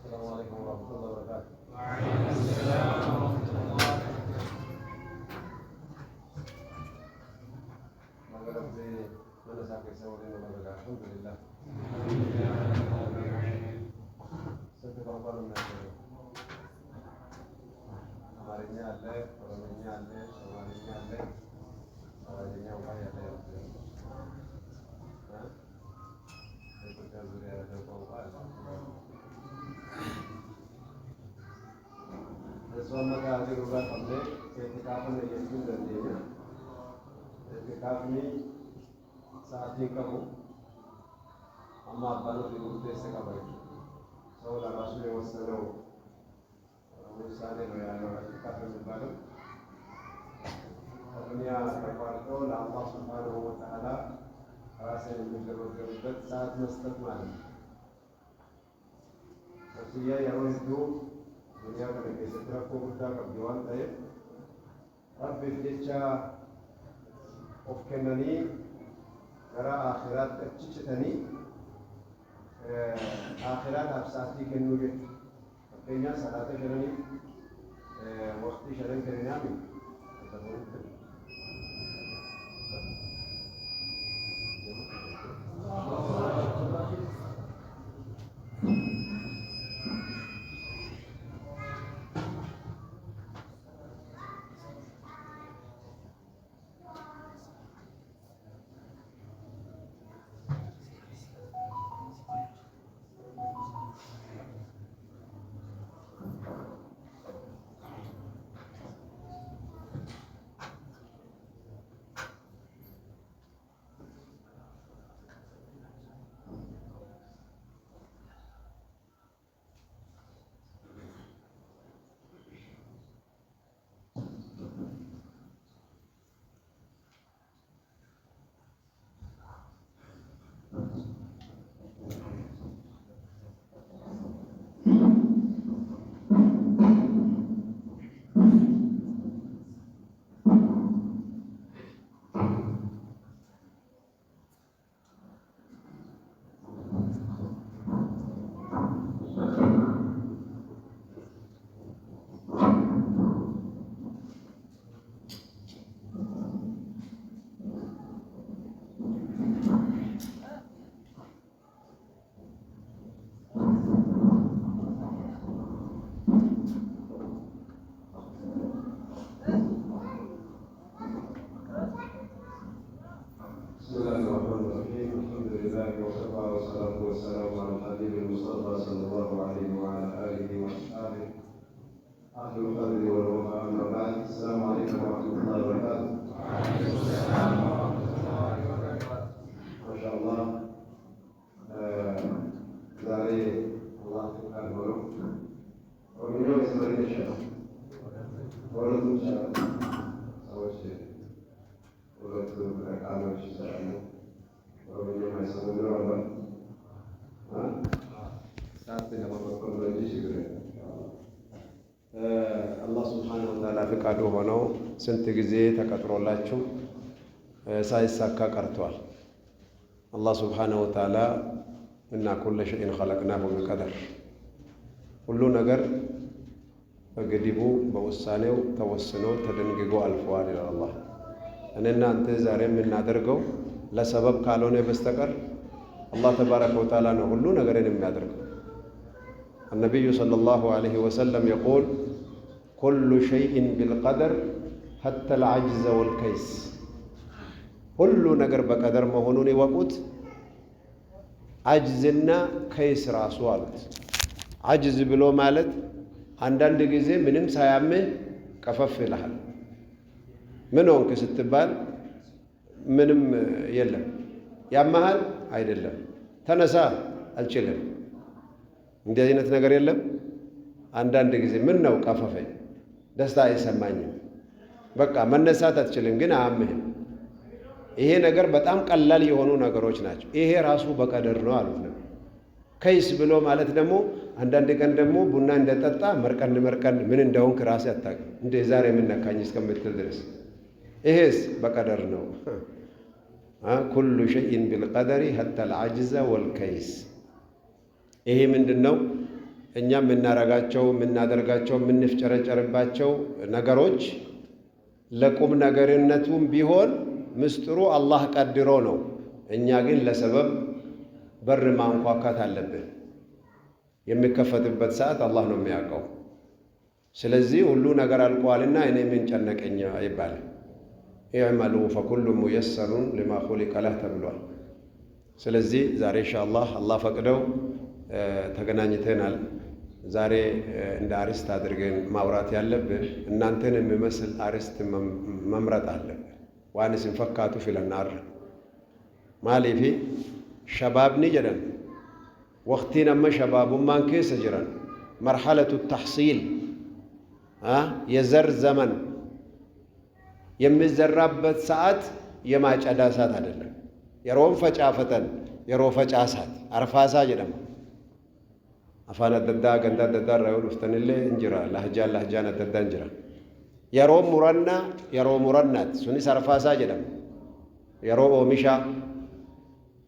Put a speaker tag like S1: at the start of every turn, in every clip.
S1: السلام عليكم ورحمة الله وبركاته.
S2: وعليكم السلام ورحمة الله وبركاته.
S1: مغرب زي ما نساك يسوي لنا مغرب الحمد لله. سنت رمضان من हमारे यहाँ आते हैं और हमारे यहाँ आते हैं हमारे यहाँ आते हैं हमारे यहाँ उपाय आते हैं हाँ ये कुछ जरूरी है जो उपाय स्वामी का आगे होगा हमने एक किताब में ये चीज़ रहती है एक किताब में साथी का हो हम आप बालों के रूप से का बैठ सौ लाश में वो सलो मिसालें लोग आए और किताब में बालों दुनिया परिवार को लांबा सुभान हो ताला रास्ते में जरूरत साथ मस्तक मालूम ससिया यारों जो दुनिया का लेके सत्रह को बुद्धा का दीवान था अब बिल्कुल of kenani gara akhirat chichitani akhirat absati kenuje kenya salate kenani waqti sharan kenani አላህ ሱብሓነሁ ወተዓላ ፍቃዱ ሆነው ስንት ጊዜ ተቀጥሮላችሁ ሳይሳካ ቀርቷል። አላህ ሱብሓነሁ ወተዓላ እና ኩለ ሸይን ኸለቅናሁ ቢቀደር ሁሉ ነገር በግዲቡ በውሳኔው ተወስኖ ተደንግጎ አልፈዋል ይላል አላህ። እኔና አንተ ዛሬ የምናደርገው ለሰበብ ካልሆነ በስተቀር አላህ ተባረከ ወተዓላ ነው ሁሉ ነገርን የሚያደርገው። النبي صلى الله عليه وسلم يقول كل شيء بالقدر حتى العجز والكيس ሁሉ ነገር በቀደር መሆኑን ይወቁት። አጅዝና ከይስ ራሱ አሉት። አጅዝ ብሎ ማለት አንዳንድ ጊዜ ምንም ሳያምህ ቀፈፍ ይልሃል። ምን ሆንክ ስትባል ምንም የለም። ያመሃል አይደለም። ተነሳ አልችልም። እንዲህ አይነት ነገር የለም። አንዳንድ ጊዜ ምን ነው ቀፈፈኝ፣ ደስታ አይሰማኝም፣ በቃ መነሳት አትችልም፣ ግን አያምህም። ይሄ ነገር በጣም ቀላል የሆኑ ነገሮች ናቸው። ይሄ ራሱ በቀደር ነው አሉት። ከይስ ብሎ ማለት ደግሞ አንዳንድ ቀን ደግሞ ቡና እንደጠጣ መርቀን ምን እንደሆንክ ራስህ አታውቅም፣ እንደ ዛሬ ምን ነካኝ እስከምትል ድረስ ይሄስ በቀደር ነው። ኩሉ ሸይን ቢልቀደሪ ሐታ አልዐጅዘ ወልከይስ። ይሄ ምንድን ነው? እኛ የምናደርጋቸው የምንፍጨረጨርባቸው ነገሮች ለቁም ነገርነቱም ቢሆን ምስጢሩ አላህ ቀድሮ ነው። እኛ ግን ለሰበብ በር ማንኳኳት አለብን። የሚከፈትበት ሰዓት አላህ ነው የሚያውቀው። ስለዚህ ሁሉ ነገር አልቋልና እኔ ምን ጨነቀኝ ይባላል። ኢዕመሉ ፈኩሉ ሙየሰሩን ሊማ ኹሊቀ ለህ ተብሏል። ስለዚህ ዛሬ ኢንሻአላህ አላህ ፈቅደው ተገናኝተናል። ዛሬ እንደ አርስት አድርገን ማውራት ያለብን እናንተን የሚመስል አርስት መምረጥ አለብን። ዋንስን ፈካቱ ፊለናር ማሊፊ ሸባብኒ ጀደን ወቅቲን አመ ሸባቡማን ኬሰ ጅረን መርሐለቱ ተሕሲል የዘር ዘመን የሚዘራበት ሰዓት የማጨዳ ሰዓት አይደለም። የሮም ፈጫፈተን የሮ ፈጫሳት አርፋሳ ጀደም አፋን አደዳ ገንዳ አደዳ ራዩ ዱፍተንሌ እንጅራ ለህጃን አደዳ እንጅራ የሮ ሙረናት ሱኒስ አርፋሳ ጀደም የሮ ኦሚሻ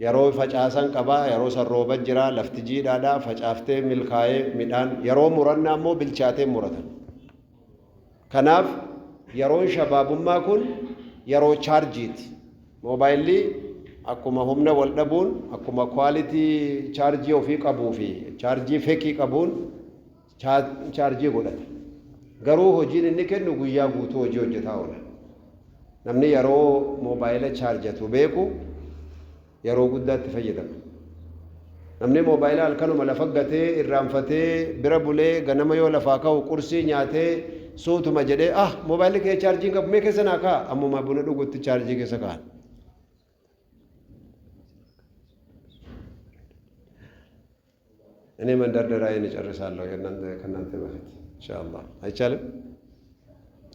S1: የሮ ፈጫሳን ቀባ የሮ ሰሮበ ጅራ ለፍትጂ ዳዳ ፈጫፍቴ ሚልካዬ ሚዳን የሮ ሙረና ሞ ብልቻቴ ሙረተን ከናፍ የሮን ሸባቡማ ኩን የሮ ቻርጂት ሞባይሊ አኩማ ሁምነ ወልደቡን አኩማ ኳሊቲ ቻርጂ ኦፊ ቀቡፊ ቻርጂ ፌኪ ቀቡን ቻርጂ ጎደት ገሩ ሆጂን እንከን ጉያ ጉቶ ሆጂ ሆጀታ ሆነ ነምኒ የሮ ሞባይል ቻርጀቱ ቤኩ የሮ ጉዳት ተፈየደም ነምኒ ሞባይል አልከኑ መለፈገቴ ኢራንፈቴ ብረቡሌ ገነመዮ ለፋካው ቁርሲ ኛቴ ሱቱ መጀዴ ሞባይል ከ ቻርጂንግ ከ ሜከሰና ካ አሙማ ቡነ ዱጉት ቻርጂ ከሰካ እኔ መንደርደራዬን እጨርሳለሁ ከእናንተ በፊት ኢንሻአላህ አይቻልም።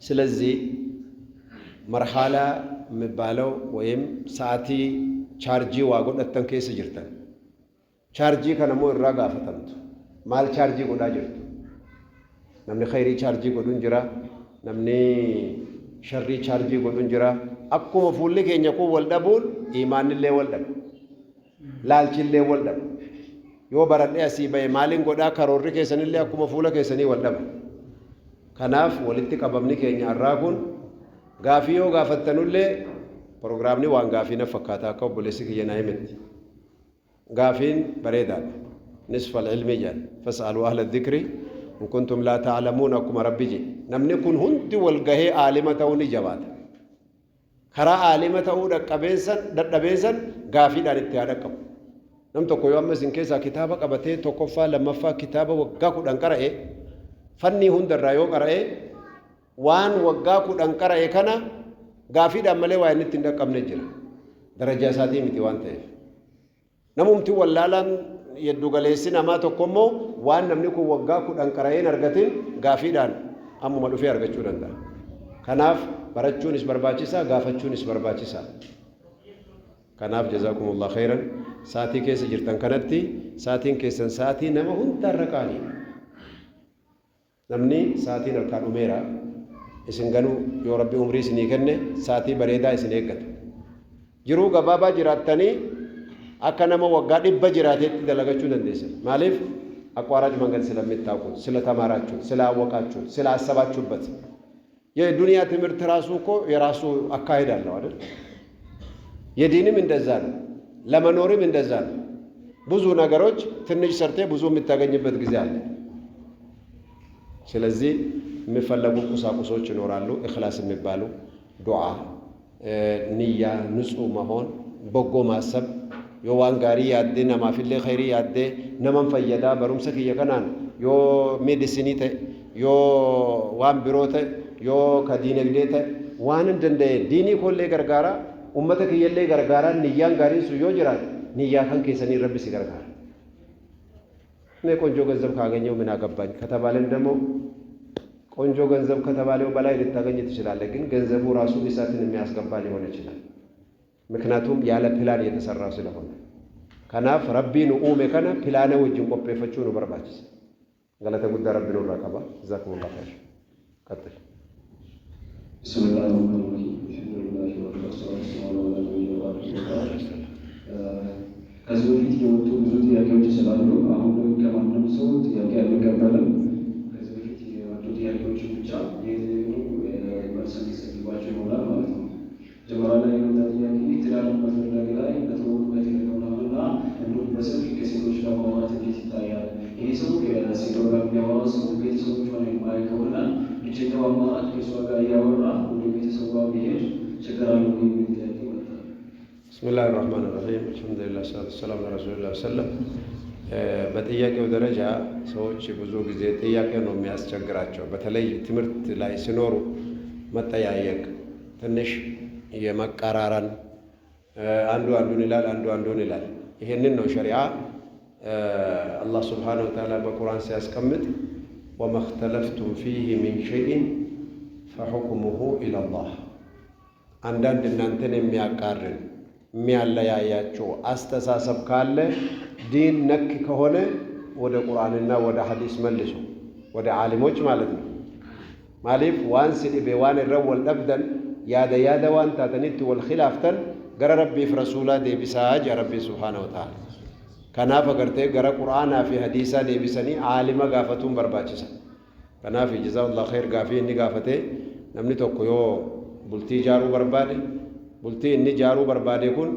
S1: ስለዚህ መርሐላ የሚባለው ወይም ሰዓቲ ቻርጂ ዋጎደተን ኬስ ጅርተን ቻርጂ ከነሞ እራ ጋፈተምቱ ማል ቻርጂ ጎዳ ጅርቱ ነምኒ ኸይሪ ቻርጂ ጎዱን ጅራ ነምኒ ሸሪ ቻርጂ ጎዱን ጅራ አኩመ ፉሊ ኬኛ ኩ ወልደቡን ኢማንሌ ወልደብ ላልችሌ ወልደብ yoo baradhe asii bahe maaliin godhaa karoorri keessanillee akkuma fuula keessanii wal dhaba. Kanaaf walitti qabamni keenya irraa kun gaafii yoo gaafattanullee proogiraamni waan gaafii na fakkaata akka obboleessi kiyya naa himetti. Gaafiin bareedaadha. Nisfal ilmi jedhan fas'aluu ahla dhikri in kuntum laa ta'lamuun akkuma rabbi jedhe. Namni kun hundi wal gahee aalima ta'uu ni jabaata. Karaa aalima ta'uu dadhabeessan gaafiidhaan itti haa dhaqqabu. nam tokko yoo amma isin keessaa kitaaba qabatee tokkoffaa lammaffaa kitaaba waggaa 10 qara'e fanni hundarraa yoo qara'e waan waggaa 10 qara'e kana gaafiidhaan malee waa inni ittiin dhaqqabne jira darajaa isaatii miti waan ta'eef namumti wallaalaan yeddu galeessi namaa tokko immoo waan namni kun waggaa 10 qara'een argatin gaafiidhaan ammuma dhufee argachuu danda'a. Kanaaf barachuunis barbaachisaa gaafachuunis barbaachisaa. Kanaaf jazakumullah khairan saatii keessa jirtan kanatti saatiin keessan saatii nama hundarra qaali. Namni saatiin harkaan dhumeera isin ganuu yoo rabbi umrii isinii kenne saatii bareedaa isin eeggata. Jiruu gabaabaa jiraattanii akka nama waggaa 100 jiraateetti dalagachuu dandeessan. Maaliif አቋራጭ መንገድ ስለምታውቁት ስለተማራችሁ ስላወቃችሁ ስላሰባችሁበት የዱንያ ትምህርት ራሱ እኮ የራሱ አካሄድ አለው አይደል? የዲንም እንደዛ ነው፣ ለመኖርም እንደዛ ነው። ብዙ ነገሮች ትንሽ ሰርቴ ብዙ የምታገኝበት ጊዜ አለ። ስለዚህ የሚፈለጉ ቁሳቁሶች ይኖራሉ። ኢኽላስ የሚባሉ ዱዓ፣ ንያ፣ ንጹህ መሆን፣ በጎ ማሰብ የዋን ጋሪ ያደ ነማፊሌ ኸይሪ ያደ ነመን ፈየዳ በሩምሰክ የከናን ዮ ሜዲሲኒተ ዮ ዋን ቢሮተ ዮ ከዲነግዴተ ዋን እንደንደ ዲኒ ኮሌ ገርጋራ ኡመተ ከየሌ ገርጋራ ንያን ጋሪ ሱዮ ጅራል ንያ ከን ከሰኒ ረብሲ ገርጋራ እኔ ቆንጆ ገንዘብ ካገኘው ምን አገባኝ ከተባለን ደግሞ ቆንጆ ገንዘብ ከተባለው በላይ ልታገኝ ትችላለህ። ግን ገንዘቡ ራሱ እሳትን የሚያስገባ ሊሆን ይችላል። ምክንያቱም ያለ ፕላን የተሰራ ስለሆነ ከናፍ ረቢን ኡሜ ከና ፕላነ ወጅን ቆጴፈቹ ነው በርባችስ ገለተ ጉዳ ረቢን ወራቀባ ዛኩም الله خير ቀጥል
S2: بسم الله الرحمن الرحيم الحمد لله والصلاه والسلام على نبينا محمد ከዚህ በፊት የወጡ ብዙ ጥያቄዎች ስላሉ አሁን ከማንም ሰው ጥያቄ ያለ ሰው ከሲኖር ጋር የሚያወራ ሰው ቤተሰቦቿን የማያይ ከሆነ ብቸኛው አማራጭ ከእሷ ጋር እያወራ ወደ ቤተሰቡ ጋር ቢሄድ ችግር አለው የሚል ጥያቄ ይመጣል።
S1: ብስሚላህ ራህማን ራሂም አልሐምዱሊላህ ሰላቱ ወሰላሙ ዐላ ረሱሊላህ ሰለም። በጥያቄው ደረጃ ሰዎች ብዙ ጊዜ ጥያቄ ነው የሚያስቸግራቸው። በተለይ ትምህርት ላይ ሲኖሩ መጠያየቅ፣ ትንሽ የመቀራረን አንዱ አንዱን ይላል፣ አንዱ አንዱን ይላል። ይሄንን ነው ሸሪዓ አላህ ሱብሓነሁ ወተዓላ በቁርአን ሲያስቀምጥ ወማ እኽተለፍቱም ፊህ ሚን ሸይኢን ፈሑክሙሁ ኢለላህ። አንዳንድ እናንተን የሚያቃርን የሚያለያያቸው አስተሳሰብ ካለ ዲን ነክ ከሆነ ወደ ቁርአንና ወደ ሐዲስ መልሱ፣ ወደ ዓሊሞች ማለት ነው። ማሊፍ ዋን ሲዲቤ ዋን ረወል ደብደን ያደ ዋን ታተኒት ወልኺላፍተን ገረ ረቢፍ ረሱላ ዴቢሳ ጀ ረቢ ሱብሓነሁ ወተዓላ ከናፍ አገርቴ ገረ ቁርአና ፊ ሐዲሳ ዴቢሰኒ ዓሊማ ጋፈቱን በርባችሳ ከናፍ ጀዛሁላሁ ኸይር ጋፊ እኒ ጋፈቴ ነምኒ ቶኮ ዮ ቡልቲ ጃሩ በርባዴ ቡልቲ እኒ ጃሩ በርባዴ ኩን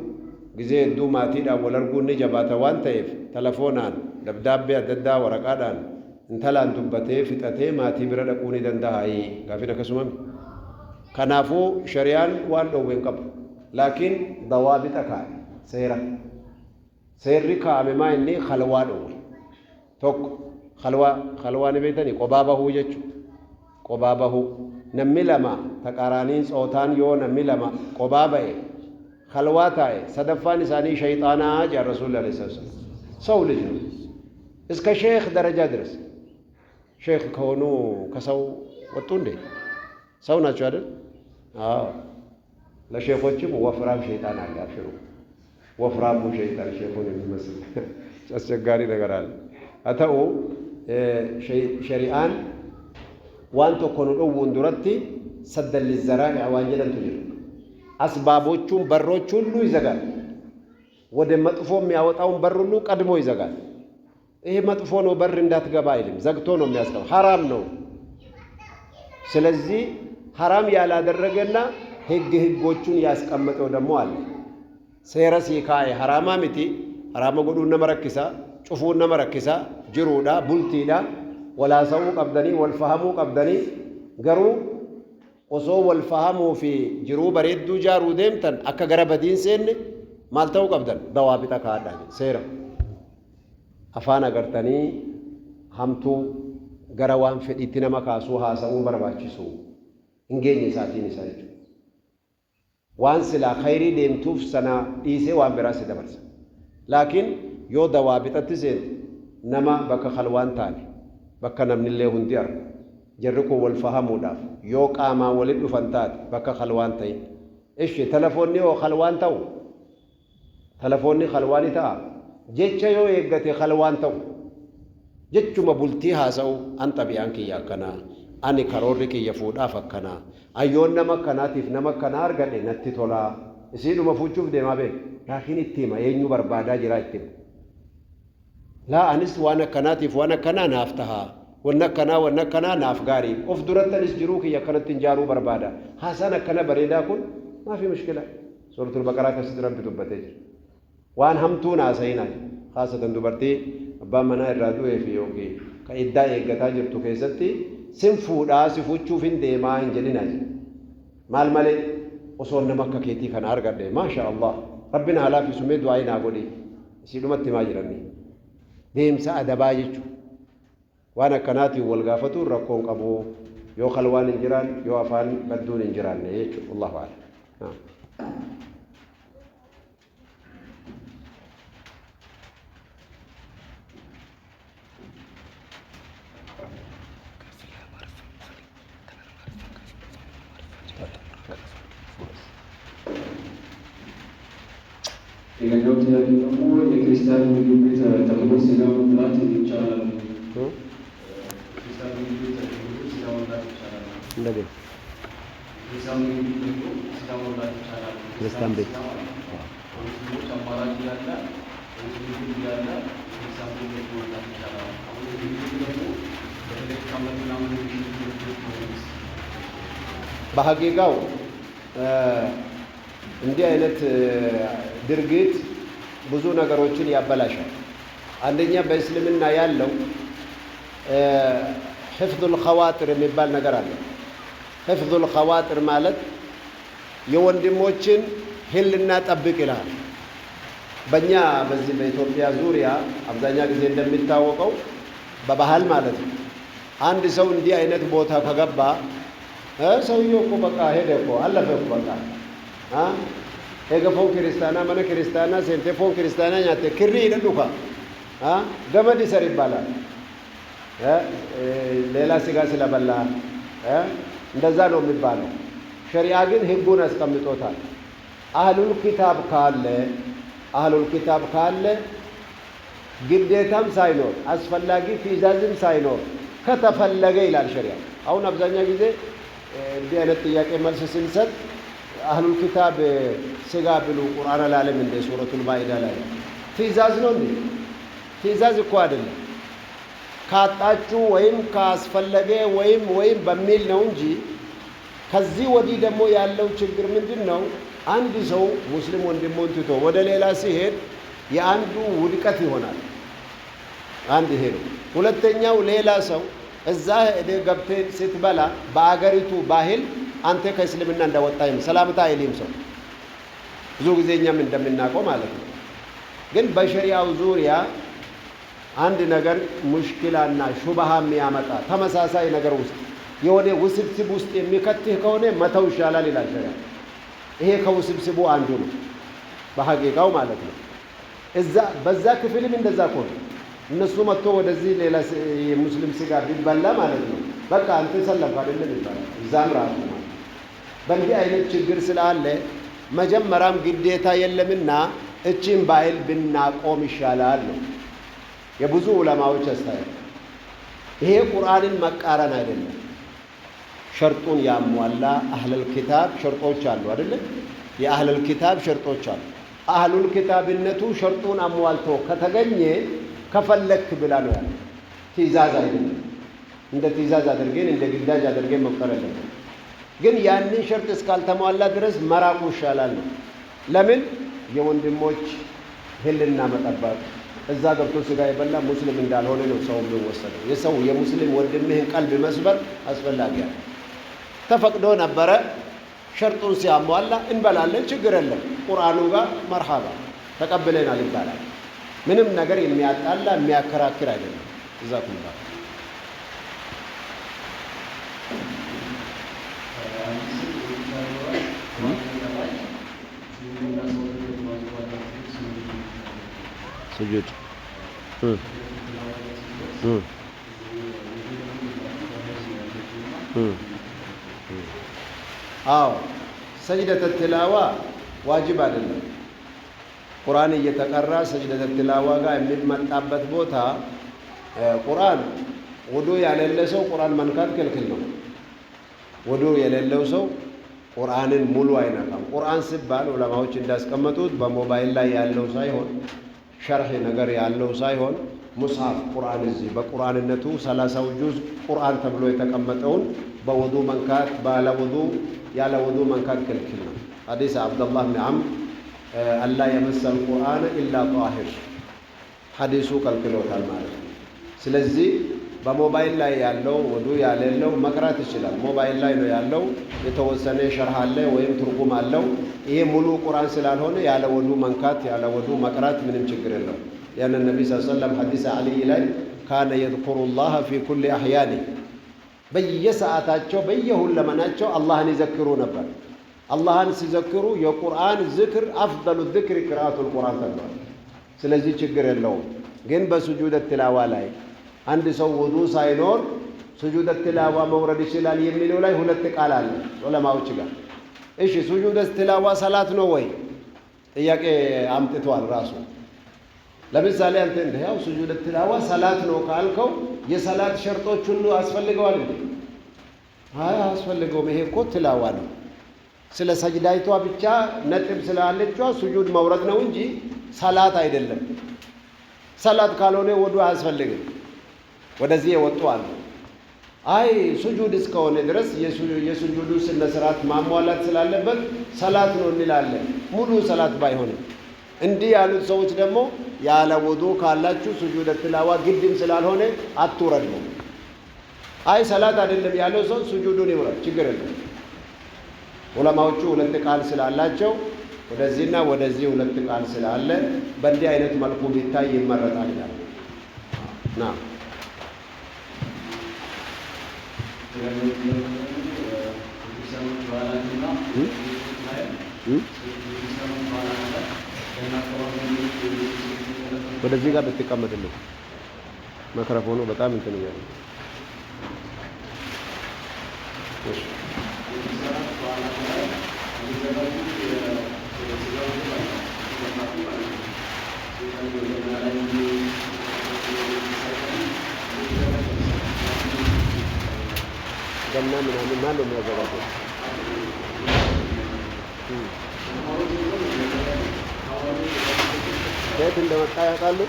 S1: ጊዜ እዱ ማቲidhaan wal arguun ni jabaata waan ta'eef telefoonaan dabdaabbee adda addaa waraqaadhaan intalaan dubbatee fixatee maatii bira dhaquu ni danda'a gaafiin akkasumami. Kanaafuu shari'aan waan dhoowwe hin qabu, laakiin dawaabixa kaa'e seerri kaa'ame maa inni khalwaa dhoowwe. Tokko khalwaa ni beektanii qobaa bahuu jechuudha. Qobaa bahuu namni lama taqaaraanii tsootaan yoo namni lama qobaa ba'e خلوات آئے صدفان ثانی شیطانا جا رسول اللہ علیہ وسلم سو لجنو اس کا شیخ درجہ درس شیخ کھونو کسو وطن دے سو نا چوادر لشیخوچی وفرام شیطان آگیا شروع وفرام شیطان شیخونی بمثل چسچگاری نگرال اتاو شریعان وانتو کنو وندرتی صد للزرائع وانجلن تجرب አስባቦቹን በሮች ሁሉ ይዘጋል። ወደ መጥፎ የሚያወጣውን በር ሁሉ ቀድሞ ይዘጋል። ይሄ መጥፎ ነው በር እንዳትገባ አይልም፣ ዘግቶ ነው የሚያስገባው። ሐራም ነው። ስለዚህ ሐራም ያላደረገና ህጎቹን ያስቀመጠው ደግሞ አለ። ሴረ ሲካይ ሐራማ ሚቲ ሐራማ ጎዱን ነመረክሳ ጩፉን ነመረክሳ ጅሩዳ ቡልቲዳ ወላሰው ቀብደኒ ወልፈሃሙ ቀብደኒ ገሩ osoo wal fahamuu fi jiruu bareedduu jaaruu deemtan akka gara badiin seenne maal ta'uu qabdan dawaabixa kaa'adhaan seera afaan agartanii hamtuu gara waan fedhiitti nama kaasuu haasa'uu barbaachisu hin geenye isaatiin isaa jechuudha. Waan silaa khayrii deemtuuf sana dhiisee waan biraas dabarsa. Laakiin yoo dawaabixatti seente nama bakka khalwaan taane bakka namnillee hundi argu jarri kun wal fahamuudhaaf yoo qaamaa walitti dhufan taate bakka khalwaan ta'in ishi telefoonni yoo khalwaan ta'u telefoonni khalwaani ta'a jecha yoo eeggate khalwaan ta'u jechuma bultii haasa'u an xabi'aan kiyya akkanaa ani karoorri kiyya fuudhaaf akkanaa ayyoon nama akkanaatiif nama akkanaa argadhe natti tolaa isiidhuma fuuchuuf deemaa beeku laakiin itti hima eenyu barbaadaa jira itti hima laa anis waan akkanaatiif waan akkanaa naaf tahaa wanna kana naaf gaarii of durattanis jiruu kiyya akkanatti hin jaaruu barbaada haasaan akkana bareedaa kun maafi mushkila suuratul baqaraa keessatti rabbi dubbatee jira waan hamtuun haasa'inaa haasatan dubartii abbaan manaa irraa du'ee fi yookiin ka iddaa eeggataa jirtu keessatti sin fuudhaa si fuuchuuf hin deemaa hin jedhinaa jira maal malee osoo nama akka keetii kana argadhe maasha Allah rabbina haalaa fi sumee du'aa inaa godhi isiidhumatti himaa jiranni deemsa adabaa jechuudha. وانا كناتي والغافتو ركون قبو يو خلوان انجران يو افان بدون انجران والله اعلم.
S2: ሌላኛው ጥያቄ ደግሞ የክርስቲያን ምግብ ቤት ተብሎ ስጋ መብላት ይቻላል?
S1: እንደዚህ ክርስቲያን ቤት በሐቂቃው እንዲህ አይነት ድርጊት ብዙ ነገሮችን ያበላሻል። አንደኛ በእስልምና ያለው ሕፍዙል ኸዋጢር የሚባል ነገር አለ። ሕፍዙል ኸዋጢር ማለት የወንድሞችን ህልና ጠብቅ ይላል። በእኛ በዚህ በኢትዮጵያ ዙሪያ አብዛኛ ጊዜ እንደሚታወቀው በባህል ማለት ነው አንድ ሰው እንዲህ አይነት ቦታ ከገባ ሰውየው እኮ በቃ ሄደ እኮ አለፈ እኮ በቃ ፎን ክርስቲያና መነ ክርስቲያና ሴንቴ ፎን ክርስቲያና ኛቴ ክሪ ይደሉካ ገመድ ይሰር ይባላል። ሌላ ስጋ ስለበላ እንደዛ ነው የሚባለው። ሸሪዓ ግን ህጉን አስቀምጦታል። አህሉል ኪታብ ካለ ግዴታም ሳይኖር አስፈላጊ ትዕዛዝም ሳይኖር ከተፈለገ ይላል ሸሪዓ። አሁን አብዛኛ ጊዜ እንዲህ አይነት ጥያቄ መልስ ስንሰጥ አህሉል ኪታብ ስጋ ብሉ ቁርአን አላለም እንደ ሱረቱል ማኢዳ ላይ ትዕዛዝ ነው እንዴ? ትዕዛዝ እኮ አይደለም። ካጣችሁ ወይም ካስፈለገ ወይም በሚል ነው እንጂ ከዚህ ወዲህ ደግሞ ያለው ችግር ምንድን ነው? አንድ ሰው ሙስሊም ወንድሙን ትቶ ወደ ሌላ ሲሄድ የአንዱ ውድቀት ይሆናል። አንድ ይሄ ነው። ሁለተኛው ሌላ ሰው እዛ ገብተህ ስትበላ በአገሪቱ ባህል አንተ ከእስልምና እንደወጣ ሰላምታ አይልም ሰው ብዙ ጊዜ እኛም እንደምናውቀው ማለት ነው። ግን በሸሪዓው ዙሪያ አንድ ነገር ሙሽኪላና ሹብሃ የሚያመጣ ተመሳሳይ ነገር ውስጥ የሆነ ውስብስብ ውስጥ የሚከትህ ከሆነ መተው ይሻላል ይላል ሸሪዓ። ይሄ ከውስብስቡ አንዱ ነው በሐቂቃው ማለት ነው። በዛ ክፍልም እንደዛ ከሆነ እነሱ መጥቶ ወደዚህ ሌላ የሙስሊም ስጋ ቢበላ ማለት ነው በቃ አንተ ሰለምክ አይደለም ይባላል። እዛም ራሱ በእንዲህ አይነት ችግር ስላለ መጀመሪያም ግዴታ የለምና እቺን ባህል ብናቆም ይሻላል ነው የብዙ ዑለማዎች አስተያየት። ይሄ ቁርአንን መቃረን አይደለም። ሸርጡን ያሟላ አህለል ኪታብ ሸርጦች አሉ አይደለም? የአህለል ኪታብ ሸርጦች አሉ። አህሉል ኪታብነቱ ሸርጡን አሟልቶ ከተገኘ ከፈለክ ብላ ነው ያለ። ትዕዛዝ አይደለም። እንደ ትዕዛዝ አድርገን እንደ ግዳጅ አድርገን መቁጠር የለብንም። ግን ያንን ሸርጥ እስካልተሟላ ድረስ መራቁ ይሻላል ነው። ለምን? የወንድሞች ህልና መጠበቅ። እዛ ገብቶ ስጋ የበላ ሙስሊም እንዳልሆነ ነው ሰው የሚወሰደው። የሰው የሙስሊም ወንድምህን ቀልብ መስበር አስፈላጊ ነው። ተፈቅዶ ነበረ። ሸርጡን ሲያሟላ እንበላለን፣ ችግር የለም። ቁርአኑ ጋር መርሃባ ተቀብለናል ይባላል። ምንም ነገር የሚያጣላ የሚያከራክር አይደለም። እዛ ኩላ سجود አዎ ሰጅደተ ትላዋ ዋጅብ አይደለም። ቁርአን እየተቀራ ሰጅደተ ትላዋ ጋር የሚመጣበት ቦታ ቁርአን ውዱ ያሌለ ሰው ቁርአን መንካት ክልክል ነው። ውዱ የሌለው ሰው ቁርአንን ሙሉ አይነካም። ቁርአን ሲባል ዑለማዎች እንዳስቀመጡት በሞባይል ላይ ያለው ሳይሆን ሸርህ ነገር ያለው ሳይሆን ሙስሐፍ ቁርአን እዚህ በቁርአንነቱ 30 ጁዝ ቁርአን ተብሎ የተቀመጠውን በውዱ መንካት ባለ ውዱ ያለ ውዱ መንካት ክልክል ነው። ሐዲስ አብዱላህ ብን ዐምር አላ የመሰል ቁርአን ኢላ ጣሂር ሐዲሱ ከልክሎታል ማለት ነው። ስለዚህ በሞባይል ላይ ያለው ውዱ ያሌለው መቅራት ይችላል። ሞባይል ላይ ነው ያለው፣ የተወሰነ ሸርህ አለ ወይም ትርጉም አለው። ይሄ ሙሉ ቁርአን ስላልሆነ ያለ ውዱ መንካት ያለ ውዱ መቅራት ምንም ችግር የለው። ያን ነብይ ሰለላሁ ዐለይሂ ወሰለም ሐዲስ አሊ ላይ ካነ የዝኩሩላህ ፊ ኩሊ አህያኒ በየሰዓታቸው በየሁለመናቸው አላህን ይዘክሩ ነበር። አላህን ሲዘክሩ የቁርአን ዝክር አፍደሉ ዝክር ቅራአቱል ቁርአን ተብሏል። ስለዚህ ችግር የለውም። ግን በሱጁድ ትላዋ ላይ አንድ ሰው ውዱ ሳይኖር ሱጁድ ትላዋ መውረድ ይችላል የሚለው ላይ ሁለት ቃል አለ ዑለማዎች ጋር። እሺ ሱጁድ ትላዋ ሰላት ነው ወይ? ጥያቄ አምጥቷል ራሱ። ለምሳሌ አንተ እንደ ያው ሱጁድ ትላዋ ሰላት ነው ካልከው የሰላት ሸርጦች ሁሉ አስፈልገዋል እንዴ? አይ አስፈልገውም። ይሄ እኮ ትላዋ ነው። ስለ ሰጅዳይቷ ብቻ ነጥብ ስላለችዋ ሱጁድ መውረድ ነው እንጂ ሰላት አይደለም። ሰላት ካልሆነ ውዱ አያስፈልግም። ወደዚህ የወጡ አሉ። አይ ሱጁድ እስከሆነ ድረስ የሱጁዱ ስነ ስርዓት ማሟላት ስላለበት ሰላት ነው እንላለን። ሙሉ ሰላት ባይሆንም እንዲህ ያሉት ሰዎች ደግሞ ያለ ውዱ ካላችሁ ሱጁድ ትላዋ ግድም ስላልሆነ አትውረዱ። አይ ሰላት አይደለም ያለው ሰው ሱጁዱን ይውረድ፣ ችግር የለም። ዑለማዎቹ ሁለት ቃል ስላላቸው ወደዚህና ወደዚህ ሁለት ቃል ስላለ በእንዲህ አይነት መልኩ ቢታይ ይመረጣል ይላል። ና ወደዚህ ጋር ብትቀመጥልኝ ማይክሮፎኑ በጣም እንትን ይላል። እሺ ገና ምናምን ማን ነው የሚያዘጋጀው? ከየት እንደመጣ ያውቃሉ?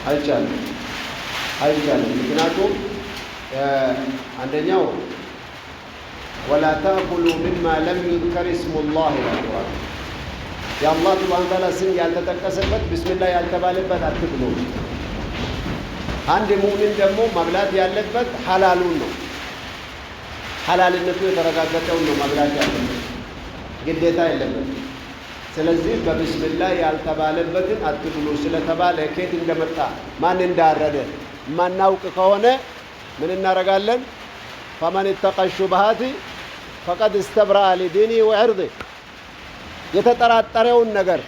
S1: አይቻልም። ምክንያቱም አንደኛው ወላ ተእኩሉ ሚማ ለም ዩዝከር ስሙላህ ይላል። የአላህ ሱብሓነሁ ወተዓላ ስም ያልተጠቀሰበት ቢስሚላህ ያልተባለበት አትብሉ። አንድ ሙእሚን ደግሞ መብላት ያለበት ሐላሉን ነው። ሐላልነቱ የተረጋገጠውን ነው መብላት ያለበት፣ ግዴታ የለበት። ስለዚህ በቢስሚላህ ያልተባለበትን አትብሉ ስለተባለ ከየት እንደመጣ ማን እንዳረደ ማናውቅ ከሆነ ምን እናረጋለን? ፈመን ኢተቀ ሹብሃት ፈቀድ እስተብረአ ሊዲኒ ወዕርዲ። የተጠራጠረውን ነገር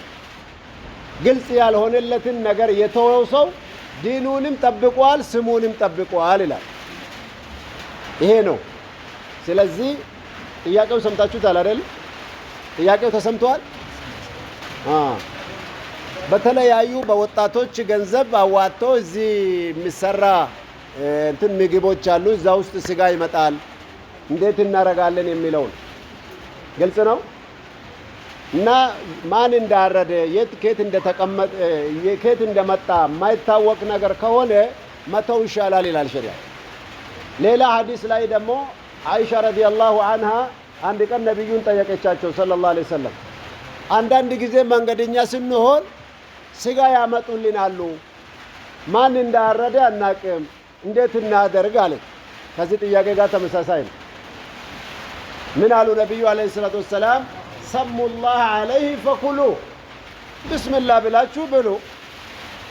S1: ግልጽ ያልሆነለትን ነገር የተወው ሰው ዲኑንም ጠብቋል፣ ስሙንም ጠብቋል ይላል። ይሄ ነው። ስለዚህ ጥያቄው ሰምታችሁታል አይደል? ጥያቄው ተሰምቷል። በተለያዩ በወጣቶች ገንዘብ አዋጥቶ እዚህ የሚሰራ እንትን ምግቦች አሉ። እዛ ውስጥ ስጋ ይመጣል። እንዴት እናረጋለን የሚለውን ግልጽ ነው። እና ማን እንዳረደ ከየት እንደተቀመጠ ከየት እንደመጣ የማይታወቅ ነገር ከሆነ መተው ይሻላል ይላል ሸሪዓ። ሌላ ሐዲስ ላይ ደግሞ አይሻ ረዲየላሁ ዐንሃ አንድ ቀን ነብዩን ጠየቀቻቸው ሰለላሁ ዐለይሂ ወሰለም። አንዳንድ ጊዜ መንገደኛ ስንሆን ስጋ ያመጡልናሉ፣ ማን እንዳረደ አናቅም፣ እንዴት እናደርግ አለ። ከዚህ ጥያቄ ጋር ተመሳሳይ ነው። ምን አሉ ነብዩ ዐለይሂ ሰላቱ ወሰላም? ሰሙላህ ዐለይሂ ፈኩሉ፣ ቢስሚላህ ብላችሁ ብሉ።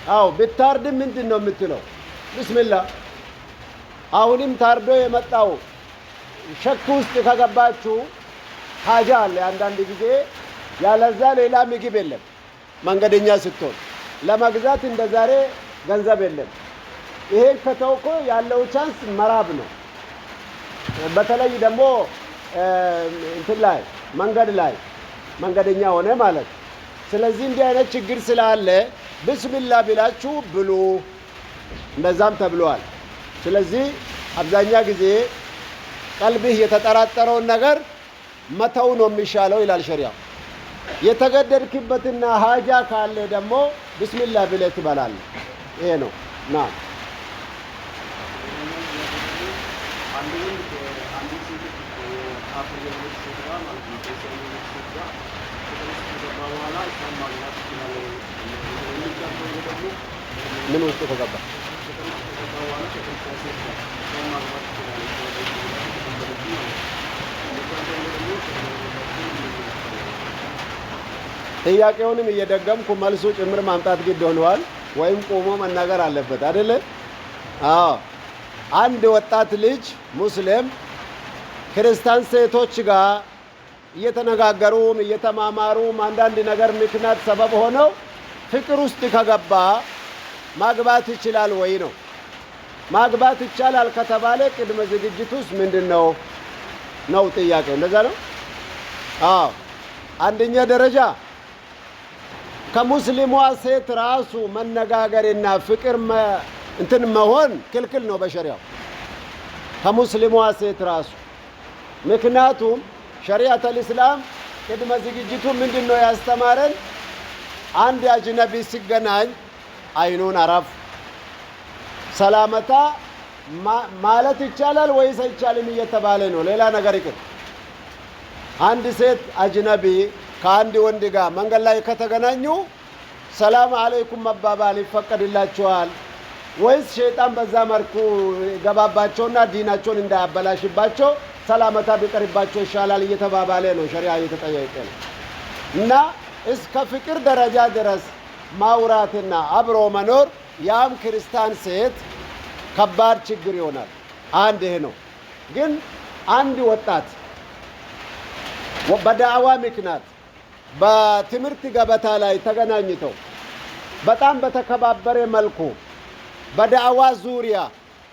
S1: አው ብታርድ ምንድን ነው የምትለው? ቢስሚላህ። አሁንም ታርዶ የመጣው ሸክ ውስጥ ከገባችሁ ሀጃ አለ። አንዳንድ ጊዜ ያለዛ ሌላ ምግብ የለም። መንገደኛ ስትሆን ለመግዛት እንደ ዛሬ ገንዘብ የለም። ይሄን ከተውኮ ያለው ቻንስ መራብ ነው። በተለይ ደግሞ እንትን ላይ መንገድ ላይ መንገደኛ ሆነ ማለት። ስለዚህ እንዲህ አይነት ችግር ስላለ ቢስሚላህ ብላችሁ ብሉ፣ እንደዛም ተብሏል። ስለዚህ አብዛኛ ጊዜ ቀልብህ የተጠራጠረውን ነገር መተው ነው የሚሻለው ይላል ሸሪዓው። የተገደድክበትና ሀጃ ካለ ደግሞ ቢስሚላህ ብለህ ትበላለህ። ይሄ ነው ና ምን ውስጥ ተገባ? ጥያቄውንም እየደገምኩ መልሱ ጭምር ማምጣት ግድ ሆነዋል። ወይም ቆሞ መናገር አለበት አይደለ? አዎ። አንድ ወጣት ልጅ ሙስሊም ክርስቲያን ሴቶች ጋር እየተነጋገሩም እየተማማሩም አንዳንድ ነገር ምክንያት ሰበብ ሆነው ፍቅር ውስጥ ከገባ ማግባት ይችላል ወይ ነው? ማግባት ይቻላል ከተባለ ቅድመ ዝግጅቱስ ምንድነው ነው ጥያቄው። እንደዛ ነው። አዎ። አንደኛ ደረጃ ከሙስሊሟ ሴት ራሱ መነጋገርና ፍቅር እንትን መሆን ክልክል ነው በሸሪዓው፣ ከሙስሊሟ ሴት ራሱ። ምክንያቱም ሸሪዓተል ኢስላም ቅድመ ዝግጅቱ ምንድነው ያስተማረን? አንድ አጅነቢ ሲገናኝ አይኑን አረፍ ሰላመታ ማለት ይቻላል ወይስ አይቻልም እየተባለ ነው። ሌላ ነገር ይቅር። አንድ ሴት አጅነቢ ከአንድ ወንድ ጋር መንገድ ላይ ከተገናኙ ሰላም አለይኩም መባባል ይፈቀድላቸዋል ወይስ ሸይጣን በዛ መልኩ ገባባቸውና ዲናቸውን እንዳያበላሽባቸው ሰላመታ ቢቀርባቸው ይሻላል እየተባባለ ነው ሸሪዓ እየተጠየቀ ነው። እና እስከ ፍቅር ደረጃ ድረስ ማውራትና አብሮ መኖር ያም ክርስቲያን ሴት ከባድ ችግር ይሆናል። አንድ ይሄ ነው። ግን አንድ ወጣት በዳዕዋ ምክንያት በትምህርት ገበታ ላይ ተገናኝተው በጣም በተከባበረ መልኩ በዳዕዋ ዙሪያ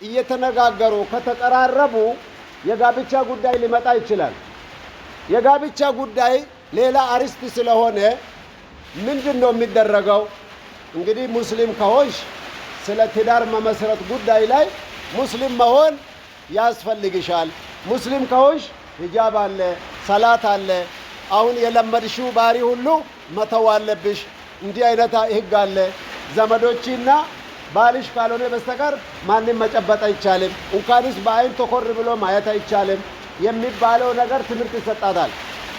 S1: እየተነጋገሩ ከተቀራረቡ የጋብቻ ጉዳይ ሊመጣ ይችላል። የጋብቻ ጉዳይ ሌላ አርስት ስለሆነ ምንድነው የሚደረገው? እንግዲህ ሙስሊም ከሆንሽ ስለ ትዳር መመስረት ጉዳይ ላይ ሙስሊም መሆን ያስፈልግሻል። ሙስሊም ከሆንሽ ሂጃብ አለ፣ ሰላት አለ። አሁን የለመድሽው ባሪ ሁሉ መተው አለብሽ። እንዲህ አይነት ህግ አለ። ዘመዶችና ባልሽ ካልሆነ በስተቀር ማንም መጨበጥ አይቻልም። እንኳንስ በአይን ተኮር ብሎ ማየት አይቻልም የሚባለው ነገር ትምህርት ይሰጣታል።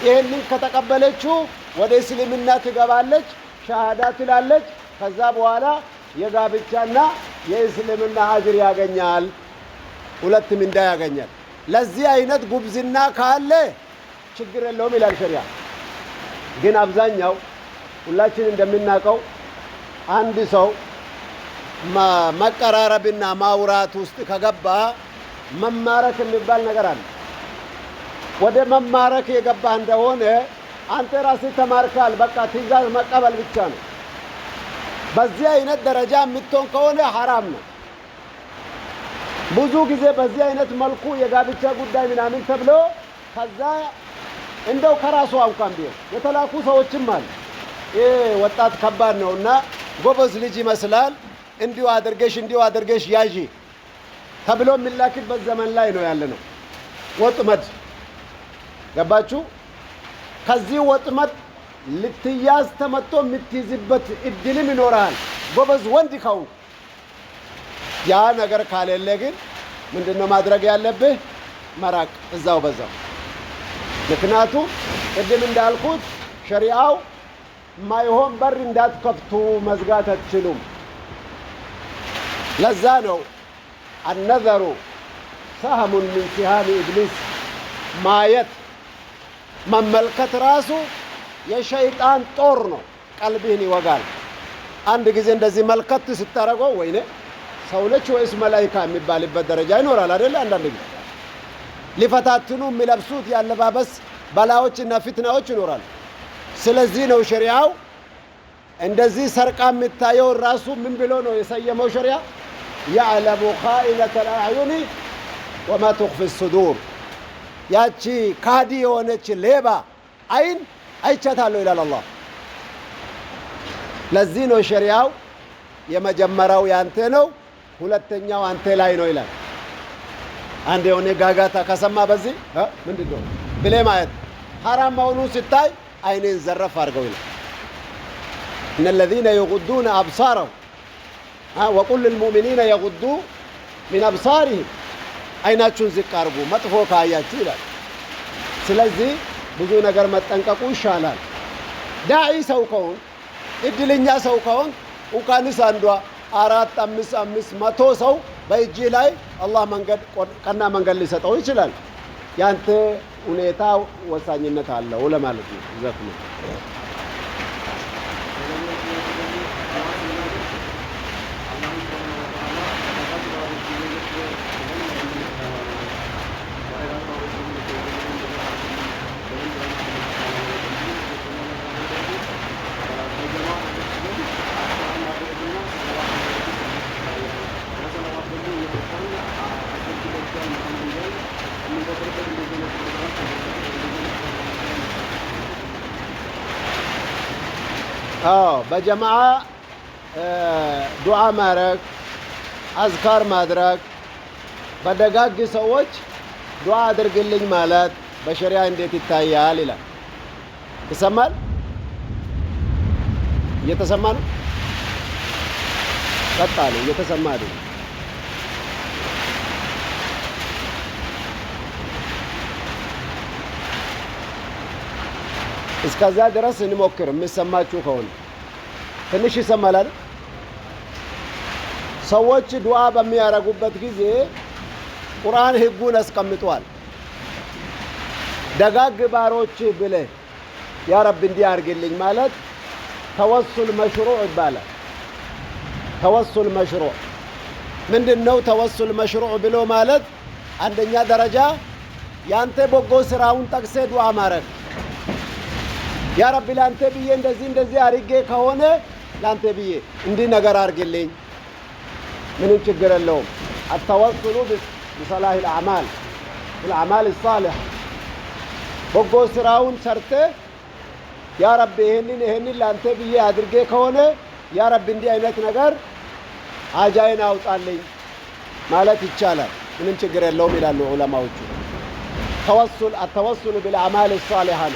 S1: ይህንን ከተቀበለችው ወደ እስልምና ትገባለች፣ ሻሃዳ ትላለች። ከዛ በኋላ የጋብቻና የእስልምና አጅር ያገኛል፣ ሁለት ምንዳ ያገኛል። ለዚህ አይነት ጉብዝና ካለ ችግር የለውም ይላል ሸሪዓ። ግን አብዛኛው ሁላችን እንደምናውቀው አንድ ሰው መቀራረብና ማውራት ውስጥ ከገባ መማረክ የሚባል ነገር አለ። ወደ መማረክ የገባ እንደሆነ አንተ ራስህ ተማርካል፣ በቃ ትእዛዝ መቀበል ብቻ ነው። በዚህ አይነት ደረጃ የምትሆን ከሆነ ሐራም ነው። ብዙ ጊዜ በዚህ አይነት መልኩ የጋብቻ ጉዳይ ምናምን ተብሎ ከዛ እንደው ከራሷ እንኳን ቢሆን የተላኩ ሰዎችም አሉ። ይሄ ወጣት ከባድ ነውና ጎበዝ ልጅ ይመስላል እንዲሁ አድርገሽ ያዢ ተብሎ የሚላክበት ዘመን ላይ ነው ያለ ነው። ወጥመድ ገባችሁ? ከዚህ ወጥመድ ልትያዝ ተመቶ የምትይዝበት እድልም ይኖራል ጎበዝ ወንድ ከው። ያ ነገር ካሌለ ግን ምንድነው ማድረግ ያለብህ? መራቅ እዛው በዛው። ምክንያቱም ቅድም እንዳልኩት ሸሪዓው ማይሆን በር እንዳትከፍቱ መዝጋት አትችሉም። ለዛ ነው አነዘሩ ሰህሙን ምን ሲሃም ኢብሊስ፣ ማየት መመልከት ራሱ የሸይጣን ጦር ነው፣ ቀልብህን ይወጋል። አንድ ጊዜ እንደዚህ መልከት ስታረገው ወይኔ ሰው ነች ወይስ መላኢካ የሚባልበት ደረጃ ይኖራል አይደል? አንዳንድ ጊዜ ሊፈታትኑ የሚለብሱት ያለባበስ በላዎችና ፊትናዎች ይኖራል። ስለዚህ ነው ሸሪዓው እንደዚህ ሰርቃ የምታየው ራሱ ምን ብሎ ነው የሰየመው ሸሪዓ? ያዕለሙ ኻኢነተል አዕዩኒ ወማ ቱኽፊ ሱዱር። ያቺ ካዲ የሆነች ሌባ አይን አይቻታለሁ ይላል አላህ። ለዚህ ነው ሸሪዓው የመጀመሪያው ያንተ ነው፣ ሁለተኛው አንተ ላይ ነው ይላል። አንድ የሆነ ጋጋታ ከሰማ በዚህ ምንድነው ብለህ ማየት ሐራም መሆኑን ስታይ አይንን ዘረፍ አድርገው ይላል። እነ الذين يغضون أبصارهم وقل للمؤمنين يغضوا من أبصارهم አይናችሁን ዝቅ አድርጉ መጥፎ ካያችሁ ይላል። ስለዚህ ብዙ ነገር መጠንቀቁ ይሻላል። ዳዒ ሰው ከሆን እድለኛ ሰው ከሆን እንኳንስ አንዷ 4 5 5 100 ሰው በእጅ ላይ አላህ መንገድ ቀና መንገድ ሊሰጠው ይችላል። ያንተ ሁኔታ ወሳኝነት አለው ለማለት ነው። ዘክሙ በጀማዓ ዱዓ ማድረግ፣ አዝካር ማድረግ፣ በደጋግ ሰዎች ዱዓ አድርግልኝ ማለት በሸሪዓ እንዴት ይታያል ይላል። ይሰማል? እየተሰማ ነው? ቀጣሉ እየተሰማ አይደል? እስከዛ ድረስ እንሞክር። የምሰማችሁ ከሆነ ትንሽ ይሰማል። ሰዎች ዱዓ በሚያረጉበት ጊዜ ቁርአን ህጉን አስቀምጧል። ደጋግ ባሮች ብለህ ያ ረብ እንዲህ አድርግልኝ ማለት ተወሱል መሽሩዕ ይባላል። ተወሱል መሽሩዕ ምንድነው? ተወሱል መሽሩዕ ብሎ ማለት አንደኛ ደረጃ ያንተ በጎ ስራውን ጠቅሰ ዱዓ ማረግ። ያ ረብ ላንተ ብዬ እንደዚህ አድርጌ ከሆነ ላንተ ብዬ እንዲህ ነገር አድርግልኝ፣ ምንም ችግር የለውም። التوسل بصلاح الأعمال الأعمال الصالحة በጎ ስራውን ሰርተ ያ ረብ ይሄንን ላንተ ብዬ አድርጌ ከሆነ ያ ረብ እንዲህ አይነት ነገር አጃይን አውጣልኝ ማለት ይቻላል። ምንም ችግር የለውም ይላሉ ዑለማዎቹ። التوسل بالأعمال الصالحة